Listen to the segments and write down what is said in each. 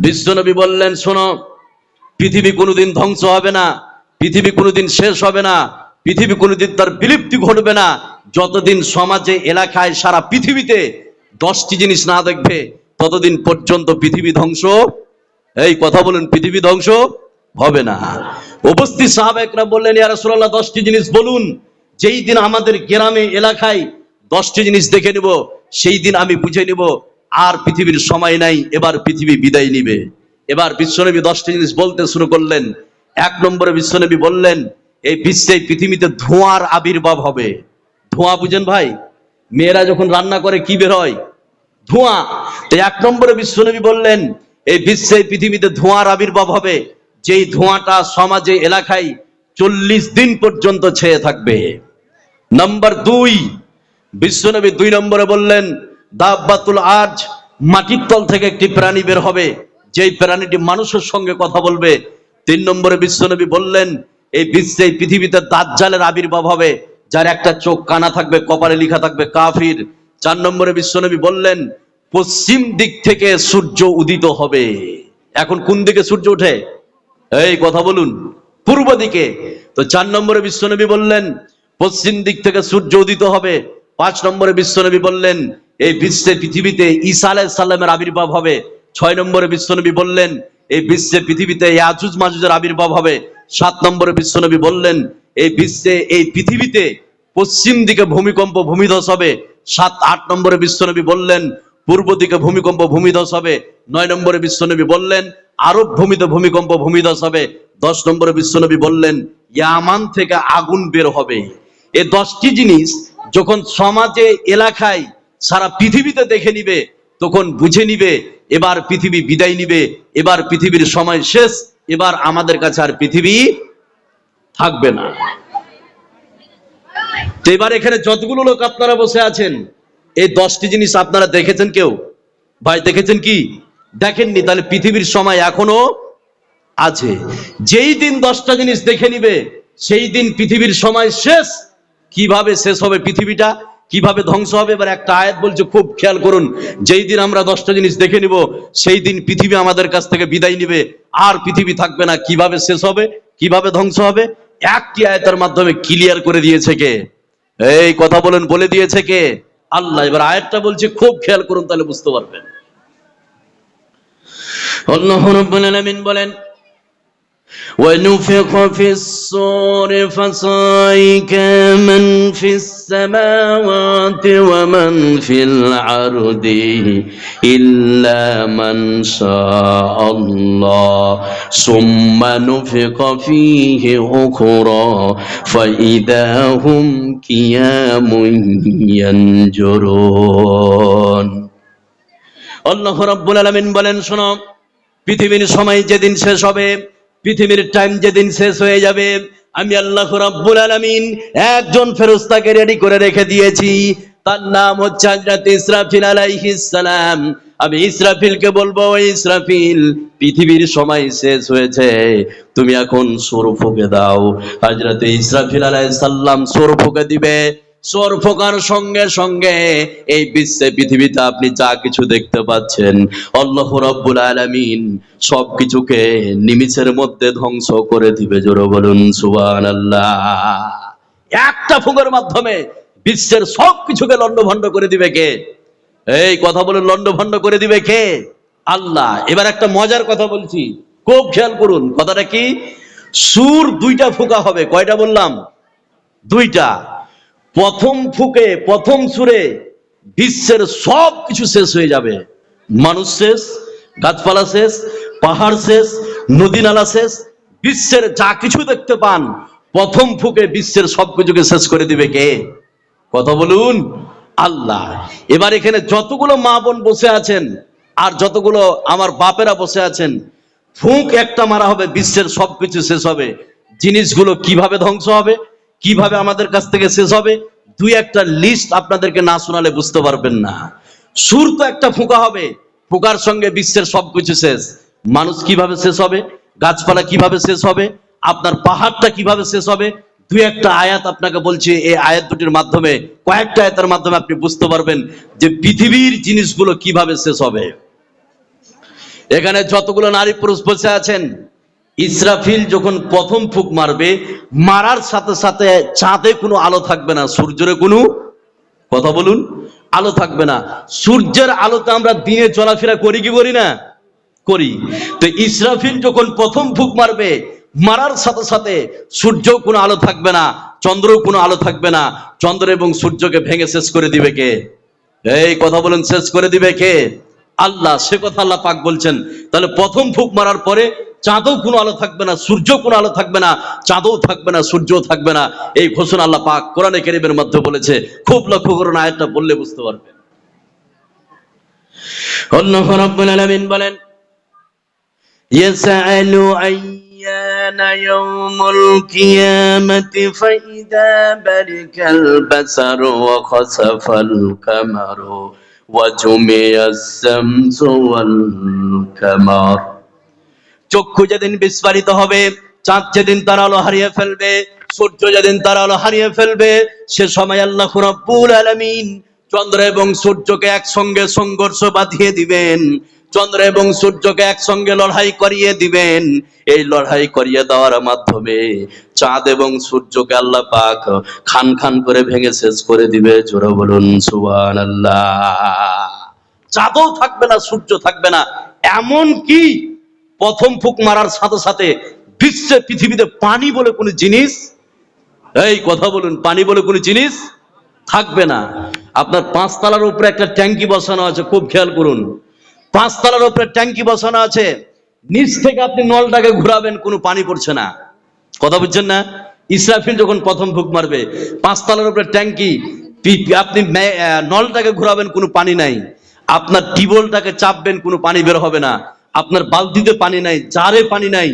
বিশ্বনবী বললেন, শোনো, পৃথিবী কোনোদিন ধ্বংস হবে না, পৃথিবী কোনোদিন শেষ হবে না, পৃথিবী কোনোদিন তার বিলুপ্তি ঘটবে না যতদিন সমাজে, এলাকায়, সারা পৃথিবীতে 10টি জিনিস না দেখবে ততদিন পর্যন্ত পৃথিবী ধ্বংস, এই কথা বলুন, পৃথিবী ধ্বংস হবে না। উপস্থিত সাহাবায়ে বললেন, ইয়া রাসূলুল্লাহ 10টি জিনিস বলুন, যেই দিন আমাদের গ্রামে এলাকায় 10টি জিনিস দেখে নিব সেই দিন আমি বুঝে নিব আর পৃথিবীর সময় নাই, এবার পৃথিবী বিদায় নিবে। এবার বিশ্বনবী 10টি জিনিস বলতে শুরু করলেন। 1 নম্বরে বিশ্বনবী বললেন, এই বিশ্বে, পৃথিবীতে ধোঁয়ার আবির্ভাব হবে। ধোঁয়া বুঝেন ভাই? মেয়েরা যখন রান্না করে কি বের হয়? ধোঁয়া। তো 1 নম্বরে বিশ্বনবী বললেন, এই বিশ্বে, পৃথিবীতে ধোঁয়ার আবির্ভাব হবে, যেই ধোঁয়াটা সমাজে, এলাকায় 40 দিন পর্যন্ত ছেয়ে থাকবে। নাম্বার 2, বিশ্বনবী 2 নম্বরে বললেন, দাব্বাতুল আরজ, মাটির তল থেকে একটি প্রাণী বের হবে, যেই প্রাণীটি মানুষের সঙ্গে কথা বলবে। 3 নম্বরে বিশ্বনবী বললেন, এই বিশ্বে, পৃথিবীতে দাজ্জালের আবির্ভাব হবে, যার একটা চোখ কানা থাকবে, কপালে লেখা থাকবে কাফির। 4 নম্বরে বিশ্বনবী বললেন, পশ্চিম দিক থেকে সূর্য উদিত হবে। এখন কোন দিকে সূর্য ওঠে? এই কথা বলুন, পূর্ব দিকে। তো 4 নম্বরে বিশ্বনবী বললেন, পশ্চিম দিক থেকে সূর্য উদিত হবে। 5 নম্বরে বিশ্বনবী বললেন, এই বিশ্বে, পৃথিবীতে ঈসা আলাইহিস সালামের আবির্ভাব হবে। 6 নম্বরে বিশ্বনবী বললেন, এই বিশ্বে, পৃথিবীতে ইয়াজুজ মাজুজের আবির্ভাব হবে। 7 নম্বরে বিশ্বনবী বললেন, এই বিশ্বে, এই পৃথিবীতে পশ্চিম দিকে ভূমিকম্প, ভূমিধস হবে। 7-8 নম্বরে বিশ্বনবী বললেন, পূর্ব দিকে ভূমিকম্প, ভূমিধস হবে। 9 নম্বরে বিশ্বনবী বললেন, আরব ভূমিতে ভূমিকম্প, ভূমিধস হবে। 10 নম্বরে বিশ্বনবী বললেন, ইয়ামান থেকে আগুন বের হবে। এই 10টি জিনিস যখন সমাজে, এলাকায়, সারা পৃথিবীতে দেখে নিবে, তখন বুঝে নিবে এবার পৃথিবী বিদায় নিবে, এবার পৃথিবীর সময় শেষ, এবার আমাদের কাছে আর পৃথিবী থাকবে না। তো এবার এখানে যতগুলো লোক আপনারা বসে আছেন, এই 10টি জিনিস আপনারা দেখেছেন কেউ? ভাই দেখেছেন কি? দেখেননি? তাহলে পৃথিবীর সময় এখনো আছে। যেই দিন 10টা জিনিস দেখে নিবে সেই দিন পৃথিবীর সময় শেষ। কিভাবে শেষ হবে পৃথিবীটা, কিভাবে ধ্বংস হবে? এবার একটা আয়াত বলছে, খুব খেয়াল করুন। যেই দিন আমরা 10টা জিনিস দেখে নিব সেই দিন পৃথিবী আমাদের কাছ থেকে বিদায় নিবে, আর পৃথিবী থাকবে না। কিভাবে শেষ হবে, কিভাবে ধ্বংস হবে, একটি আয়াতের মাধ্যমে ক্লিয়ার করে দিয়েছে কে? এই কথা বলেন, বলে দিয়েছে কে? আল্লাহ। এবার আয়াতটা বলছে, খুব খেয়াল করুন, তাহলে বুঝতে পারবেন। আল্লাহ রাব্বুল আলামিন বলেন, ونفخ في الصور فصعق من في السماوات ومن في الأرض إلا من شاء الله ثم نفخ فيه أخرى فإذا هم قيام ينظرون। আল্লাহ রাব্বুল আলামিন বলেন, শোনো, পৃথিবীর সময় যেদিন শেষ হবে, পৃথিবীর টাইম যেদিন শেষ হয়ে যাবে, আমি আল্লাহ রাব্বুল আলামিন একজন ফেরেশতাকে রেডি করে রেখে দিয়েছি। তার নাম হচ্ছে হযরত ইসরাফিল আলাইহিস সালাম। আমি ইসরাফিলকে বলবো, ওই ইসরাফিল, পৃথিবীর সময় শেষ হয়েছে, তুমি এখন সূর ফুঁকে দাও। হযরত ইসরাফিল আলাইহিস সালাম সূর ফুঁকে দিবে। সূর ফোঁকার সঙ্গে সঙ্গে এই বিশ্বে, পৃথিবীতে আপনি যা কিছু দেখতে পাচ্ছেন, আল্লাহ রাব্বুল আলামিন সবকিছুকে নিমিষের মধ্যে ধ্বংস করে দিবে। জোরে বলুন সুবহানাল্লাহ। একটা ফুঁকের মাধ্যমে বিশ্বের সবকিছুকে লন্ডভন্ড করে দিবে কে? এই কথা বলুন, লন্ডভন্ড করে দিবে কে? আল্লাহ। এবার একটা মজার কথা বলছি, খুব খেয়াল করুন। কথাটা কি? সূর 2টা ফুঁকা হবে। কয়টা বললাম? 2টা। প্রথম ফুঁকে, প্রথম সূরে বিশ্বের সব কিছু শেষ হয়ে যাবে। মানুষ শেষ, গাছপালা শেষ, পাহাড় শেষ, নদী নালা শেষ, বিশ্বের যা কিছু দেখতে পান, প্রথম ফুঁকে বিশ্বের সবকিছুকে শেষ করে দিবে কে? কথা বলুন, আল্লাহ। এবার এখানে যতগুলো মা বোন বসে আছেন আর যতগুলো আমার বাপেরা বসে আছেন, ফুঁক একটা মারা হবে, বিশ্বের সবকিছু শেষ হবে। জিনিসগুলো কিভাবে ধ্বংস হবে, কিভাবে আমাদের কাছ থেকে শেষ হবে, 2-1টা লিস্ট আপনাদেরকে না শোনালে বুঝতে পারবেন না। সূর তো একটা ফুঁকা হবে, ফুঁকার সঙ্গে বিশ্বের সবকিছু শেষ। মানুষ কিভাবে শেষ হবে, গাছপালা কিভাবে শেষ হবে, আপনার পাহাড়টা কিভাবে শেষ হবে, 2-1টা আয়াত আপনাকে বলছি। এই আয়াত দুটির মাধ্যমে, কয়েকটা আয়াতের মাধ্যমে আপনি বুঝতে পারবেন যে পৃথিবীর জিনিসগুলো কিভাবে শেষ হবে। এখানে যতগুলো নারী পুরুষ বসে আছেন, ইসরাফিল যখন প্রথম ফুঁক মারবে, মারার সাথে সাথে চাঁদে কোনো আলো থাকবে না, সূর্যের কোনো, কথা বলুন, আলো থাকবে না। সূর্যের আলোতে আমরা দিনে চলাফেরা করি কি করি না? করি। তো ইসরাফিল যখন প্রথম ফুঁক মারবে, মারার সাথে সাথে সূর্যও কোনো আলো থাকবে না, চন্দ্রও কোনো আলো থাকবে না। চন্দ্র এবং সূর্যকে ভেঙে শেষ করে দিবে কে? এই কথা বলেন, শেষ করে দিবে কে? আল্লাহ। সে কথা আল্লাহ পাক বলছেন। তাহলে প্রথম ফুঁক মারার পরে চাঁদও কোনো আলো থাকবে না, সূর্য কোনো আলো থাকবে না, চাঁদও থাকবে না, সূর্যও থাকবে না। এই ঘোষণা আল্লাহ পাক কোরআনে কারীমের মধ্যে বলেছে। খুব লক্ষ্য করুন, আয়াতটা বললে বুঝতে পারবেন। আল্লাহ রাব্বুল আলামিন বলেন, ইয়াসআলু আইয়ানা ইয়াউমুল কিয়ামাতি ফাইদা বারিকাল বাসারু ওয়া খাসাফাল কামারু ওয়া জুমিয়াস শামসু ওয়াল কামার। চক্ষু যেদিন বিস্ফারিত হবে, চাঁদ যেদিন তার আলো হারিয়ে ফেলবে, সূর্য যেদিন তার আলো হারিয়ে ফেলবে, সে সময় আল্লাহ রাব্বুল আলামিন চন্দ্র এবং সূর্যকে একসঙ্গে সংঘর্ষ বাঁধিয়ে দিবেন, চন্দ্র এবং সূর্যকে একসঙ্গে লড়াই করিয়ে দিবেন। এই লড়াই করিয়ে দেওয়ার মাধ্যমে চাঁদ এবং সূর্যকে আল্লাহ পাক খান খান করে ভেঙে শেষ করে দিবে। জোরে বলুন সুবহানাল্লাহ। চাঁদও থাকবে না, সূর্য থাকবে না। এমন কি প্রথম ফুঁক মারার সাথে সাথে বিশ্বে, পৃথিবীতে পানি বলে কোনো জিনিস, এই কথা বলুন, পানি বলে কোনো জিনিস থাকবে না। আপনার 5 তলার উপরে একটা ট্যাঙ্কি বসানো আছে, খুব খেয়াল করুন। 5 তলার উপরে ট্যাঙ্কি বসানো আছে, নিচ থেকে আপনি নলটাকে ঘুরাবেন, কোনো পানি পড়ছে না। কথা বুঝছেন না? ইসরাফিল যখন প্রথম ফুঁক মারবে, 5 তলার উপরে ট্যাঙ্কি, আপনি নলটাকে ঘুরাবেন, কোনো পানি নাই। আপনার টিউবওয়েলটাকে চাপবেন, কোনো পানি বের হবে না। আপনার বালতিতে পানি নাই, জারে পানি নাই,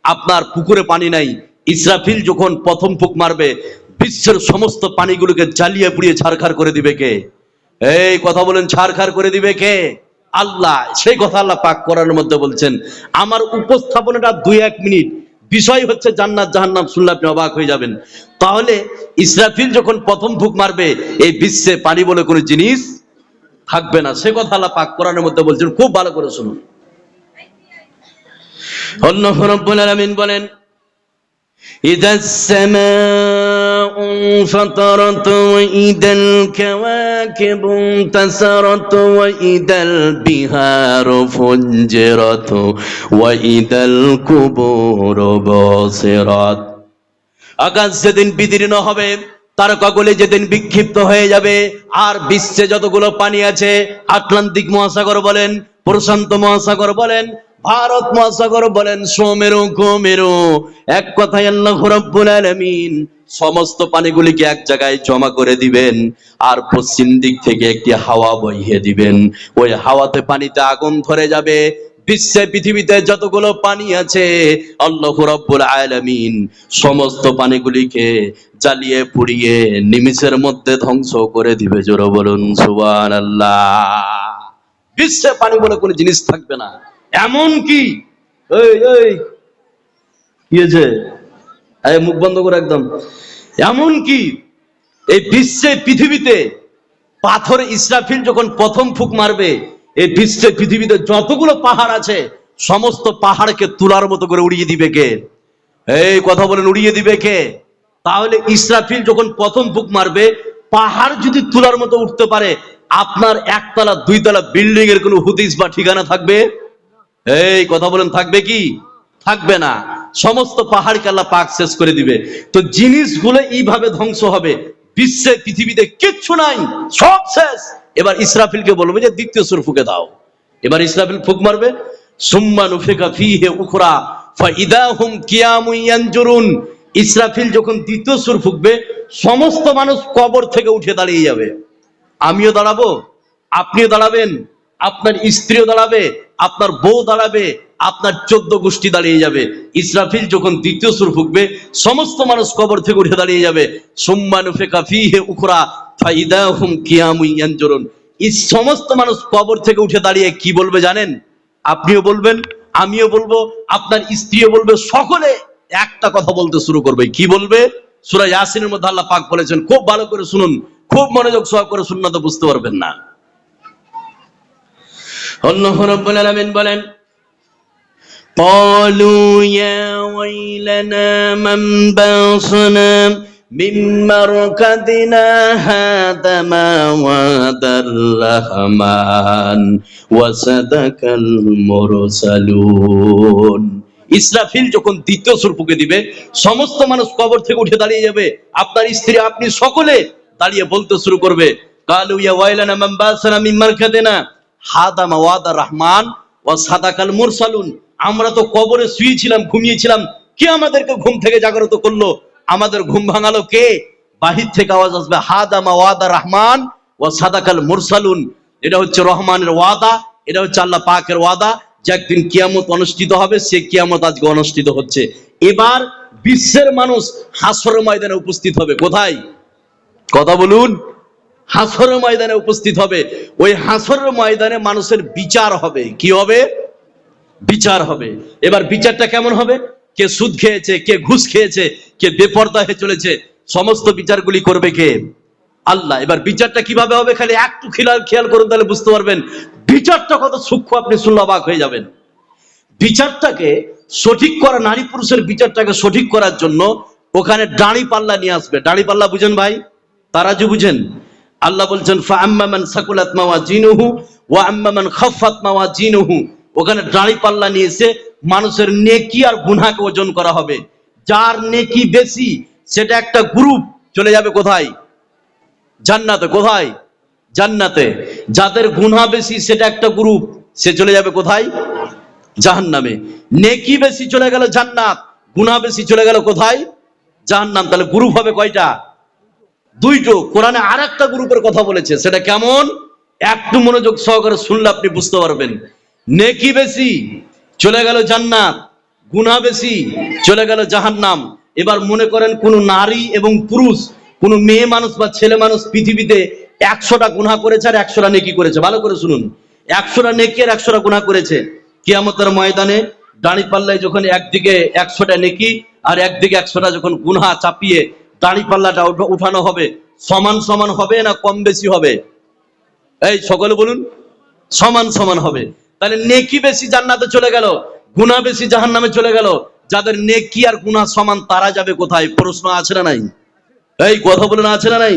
আপনার পুকুরে পানি নাই। ইসরাফিল যখন প্রথম ফুঁক মারবে, বিশ্বের সমস্ত পানিগুলোকে জ্বালিয়ে পুড়িয়ে ছারখার করে দিবে কে? এই কথা বলেন, ছারখার করে দিবে কে? আল্লাহ। সেই কথা আল্লাহ পাক কোরআনের মধ্যে বলছেন। আমার উপস্থাপনাটা 2-1 মিনিট, বিষয় হচ্ছে জান্নাত জাহান্নাম, শুনলে আপনি অবাক হয়ে যাবেন। তাহলে ইসরাফিল যখন প্রথম ফুঁক মারবে, এই বিশ্বে পানি বলে কোনো জিনিস থাকবে না। সে কথা আল্লাহ পাক কোরআনের মধ্যে বলছেন, খুব ভালো করে শুনুন। আল্লাহ রাব্বুল আলামিন বলেন, ইদাস সামাউ ফাতারাত ওয়া ইদাল কাওয়াকিবু তাসারাত ওয়া ইদাল বিহারু ফুজ্জিরাত ওয়া ইদাল কুবুরু বুসিরাত। আকাশ যেদিন বিদীর্ণ হবে, তারকাগুলি যেদিন বিক্ষিপ্ত হয়ে যাবে, আর বিশ্বে যতগুলো পানি আছে, আটলান্টিক মহাসাগর বলেন, প্রশান্ত মহাসাগর বলেন, ভারত মহাসাগর বলেন, সুমেরু কুমেরু, এক কথায় আল্লাহ রাব্বুল আলামিন সমস্ত পানিগুলিকে এক জায়গায় জমা করে দিবেন, আর পশ্চিম দিক থেকে একটি হাওয়া বইয়ে দিবেন। ওই হাওয়াতে পানিতে আগুন ধরে যাবে। বিশ্বে, পৃথিবীতে যতগুলো পানি আছে, আল্লাহ রাব্বুল আলামিন সমস্ত পানিগুলিকে জ্বালিয়ে পুড়িয়ে নিমিষের মধ্যে ধ্বংস করে দিবে। জোরে বলুন সুবহানাল্লাহ। বিশ্বে পানি বলে কোনো জিনিস থাকবে না। এমন কি, এই এই কি হয়েছে? এই মুখ বন্ধ করে একদম। এমন কি এই বিশ্বে, পৃথিবীতে পাথর, ইসরাফিল যখন প্রথম ফুঁক মারবে, এই বিশ্বে, পৃথিবীতে যতগুলো পাহাড় আছে, সমস্ত পাহাড়কে তুলার মতো করে উড়িয়ে দিবে কে? এই কথা বলেন, উড়িয়ে দিবে কে? তাহলে ইসরাফিল যখন প্রথম ফুঁক মারবে, পাহাড় যদি তুলার মতো উঠতে পারে, আপনার 1 তলা 2 তলা বিল্ডিং এর কোনো হুদিস বা ঠিকানা থাকবে? এই কথা বলেন, থাকবে কি? থাকবে না। সমস্ত পাহাড়কে আল্লাহ পাক শেষ করে দিবে। তো জিনিসগুলো এইভাবে ধ্বংস হবে, বিশ্বে, পৃথিবীতে কিচ্ছু নাই, সব শেষ। এবার ইসরাফিলকে বলবে যে দ্বিতীয় সুর ফুঁকে দাও। এবার ইসরাফিল ফুঁক মারবে, সুম্মা নুফিকা ফীহি উখরা ফাইদা হুম কিয়ামুন ইয়ানজুরুন। ইসরাফিল যখন দ্বিতীয় সুর ফুঁকবে, সমস্ত মানুষ কবর থেকে উঠে দাঁড়িয়ে যাবে। আমিও দাঁড়াবো, আপনিও দাঁড়াবেন, আপনার স্ত্রীও দাঁড়াবে, আপনার বউ দাঁড়াবে, আপনার 14 গোষ্ঠী দাঁড়িয়ে যাবে। ইসরাফিল যখন দ্বিতীয় সুর ফুঁকবে, সমস্ত মানুষ কবর থেকে উঠে দাঁড়িয়ে যাবে। সুম্মা নুফিকা ফীহি উখরা ফাইদা হুম কিয়ামুন ইয়ানজুরুন। এই সমস্ত মানুষ কবর থেকে উঠে দাঁড়িয়ে কি বলবে জানেন? আপনিও বলবেন, আমিও বলবো, আপনার স্ত্রীও বলবে, সকলে একটা কথা বলতে শুরু করবে। কি বলবে? সূরা ইয়াসিনের মধ্যে আল্লাহ পাক বলেছেন, খুব ভালো করে শুনুন, খুব মনোযোগ সহকারে শুনুন, না তো বুঝতে পারবেন না। আল্লাহ রাব্বুল আলামিন বলেন, قالوا يا ويلنا من بعثنا من مرقدنا هذا ما وعد الرحمن وصدق المرسلون। ইসরাফিল যখন দ্বিতীয় সুর ফুঁকে দিবে, সমস্ত মানুষ কবর থেকে উঠে দাঁড়িয়ে যাবে, আপনার স্ত্রী আপনি সকলে দাঁড়িয়ে বলতে শুরু করবে, কালু ইয়া ওয়াইলানা মান বাসানা মিন মারকাদিনা হাদা মা ওয়াদা রহমান ওয়া সাদাকাল মুরসালুন। আমরা তো কবরে শুয়েছিলাম, ঘুমিয়েছিলাম, কে আমাদেরকে ঘুম থেকে জাগ্রত করলো? আমাদের ঘুম ভাঙালো কে? বাহির থেকে আওয়াজ আসবে, হাদা মা ওয়াদা রহমান ওয়া সাদাকাল মুরসালুন। এটা হচ্ছে রহমানের ওয়াদা, এটা হচ্ছে আল্লাহ পাকের ওয়াদা যে একদিন কিয়ামত অনুষ্ঠিত হবে। সে কিয়ামত আজকে অনুষ্ঠিত হচ্ছে। এবার বিশ্বের মানুষ হাসরের ময়দানে উপস্থিত হবে। কোথায়? কথা বলুন। হাসরের ময়দানে উপস্থিত হবে। ওই হাসরের ময়দানে মানুষের বিচার হবে। কি হবে? বিচার হবে। এবার বিচারটা কেমন হবে? কে সুদ খেয়েছে, কে ঘুষ খেয়েছে, কে বেপরদা হয়ে চলেছে, সমস্ত বিচারগুলি করবে কে? আল্লাহ। এবার বিচারটা কিভাবে হবে? খালি একটু খেয়াল করুন, তাহলে বুঝতে পারবেন বিচারটা কত সূক্ষ্ম। আপনি শুনলে অবাক হয়ে যাবেন। বিচারটাকে সঠিক করা, নারী পুরুষের বিচারটাকে সঠিক করার জন্য ওখানে দাঁড়ি পাল্লা নিয়ে আসবে। দাঁড়ি পাল্লা বুঝেন ভাই? তারাজু বুঝেন? আল্লাহ বলছেন ফাআম্মা মান সাকুলাত মাওয়াজিনুহু ওয়া আম্মা মান খাফফাত মাওয়াজিনুহু। ওখানে দাঁড়ি পাল্লা নিয়ে এসে মানুষের নেকি আর গুনাহকে ওজন করা হবে। যার নেকি বেশি সেটা একটা গ্রুপ চলে যাবে কোথায়? জান্নাতে। কোথায়? জান্নাতে। যাদের গুনাহ বেশি সেটা একটা গ্রুপ, সে চলে যাবে কোথায়? জাহান্নামে। নেকি বেশি চলে গেল জান্নাত, গুনাহ বেশি চলে গেল কোথায়? জাহান্নাম। তাহলে গ্রুপ হবে কয়টা? দুইটো। কোরআনে আরেকটা গ্রুপের কথা বলেছে, সেটা কেমন? একটু মনোযোগ সহকারে শুনলে আপনি বুঝতে পারবেন। নেকি বেশি চলে গেল জান্নাত, গুনাহ বেশি চলে গেল জাহান্নাম। এবার মনে করেন কোন নারী এবং পুরুষ, কোন মেয়ে মানুষ বা ছেলে মানুষ পৃথিবীতে 100টা গুনাহ করেছে আর 100টা নেকি করেছে। ভালো করে শুনুন, 100টা নেকি আর 100টা গুনাহ করেছে। কিয়ামতের ময়দানে দাঁড়ি পাল্লায় যখন একদিকে 100টা নেকি আর একদিকে 100টা যখন গুনাহ চাপিয়ে দাঁড়ি পাল্লাটা উঠানো হবে, সমান সমান হবে না কম বেশি হবে? এই সকলে বলুন, সমান সমান হবে। তাহলে নেকি বেশি জান্নাতে চলে গেল, গুনাহ বেশি জাহান্নামে চলে গেল। যাদের নেকি আর গুনাহ সমান তারা যাবে কোথায়? প্রশ্ন আছে না নাই? এই কথা বলে না, আছে না নাই?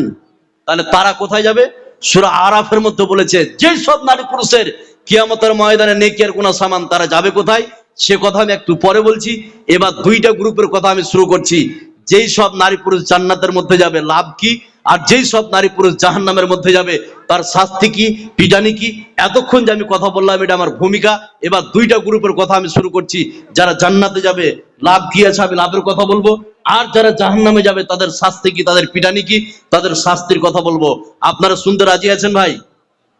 তাহলে তারা কোথায় যাবে? সূরা আরাফের মধ্যে বলেছে যে সব নারী পুরুষের কিয়ামতের ময়দানে নেকি আর গুনাহ সমান, তারা যাবে কোথায়? সে কথা আমি একটু পরে বলছি। এবার দুইটা গ্রুপের কথা আমি শুরু করছি। যেই সব নারী পুরুষ জান্নাতের মধ্যে যাবে লাভ কি, আর যেই সব নারী পুরুষ জাহান্নামের মধ্যে যাবে তার শাস্তি কি, পিটানি কি। এতক্ষণ যে আমি কথা বললাম এটা আমার ভূমিকা। এবার দুইটা গ্রুপের কথা আমি শুরু করছি। যারা জান্নাতে যাবে লাভ কি আছে আমি লাভের কথা বলবো, আর যারা জাহান্নামে যাবে তাদের শাস্তি কি, তাদের পিটানি কি, তাদের শাস্তির কথা বলবো। আপনারা শুনতে রাজি আছেন ভাই?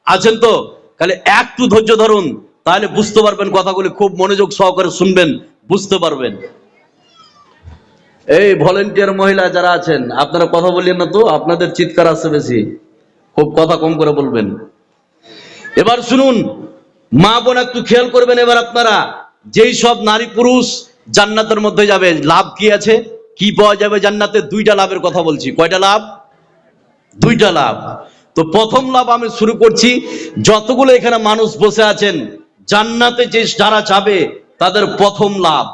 আছেন তো? তাহলে একটু ধৈর্য ধরুন, তাহলে বুঝতে পারবেন কথাগুলি। খুব মনোযোগ সহকারে শুনবেন, বুঝতে পারবেন। এই ভলেন্টিয়ার মহিলা যারা আছেন, আপনারা কথা বললেন না তো, আপনাদের চিৎকার আসছে বেশি, খুব কথা কম করে বলবেন। এবার শুনুন মা বোন, একটু খেয়াল করবেন। এবার আপনারা যেই সব নারী পুরুষ জান্নাতের মধ্যে যাবে লাভ কি আছে, কি পাওয়া যাবে জান্নাতে? দুইটা লাভের কথা বলছি। কয়টা লাভ? দুইটা লাভ। তো প্রথম লাভ আমি শুরু করছি। যতগুলো এখানে মানুষ বসে আছেন জান্নাতে যে যারা যাবে তাদের প্রথম লাভ